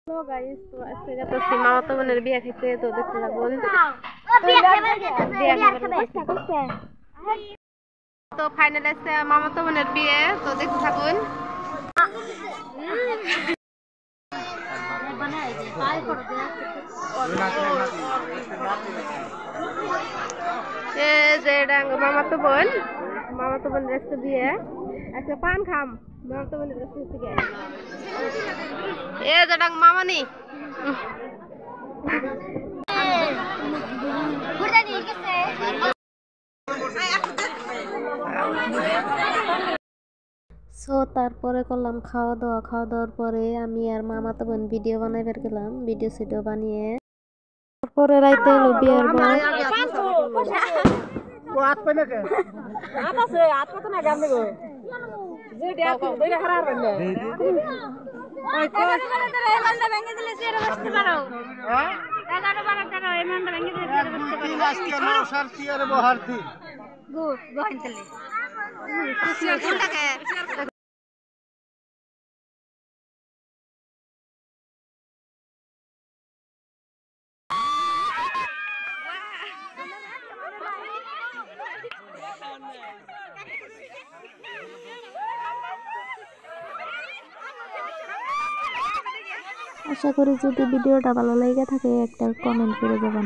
Hello guys, তো আজকে যাচ্ছি মামাতো বোনের বিয়ে খেতে। তো দেখতে থাকুন। তো ফাইনাল আছে মামাতো বোনের বিয়ে, তো দেখতে থাকুন। যে মামাতো বোনের আজকে বিয়ে। আজকে পান খাম মামাতো বোনের থেকে যেটাং মামানি সো তারপরে করলাম খাওয়া দাওয়ার পরে আমি আর মামাতো বোন ভিডিও বানাইবার গেলাম। ভিডিও বানিয়ে তারপরে রাইতে এলো বিয়ের আশা করি যদি ভিডিওটা ভালো লেগে থাকে একটা কমেন্ট করে যাবেন।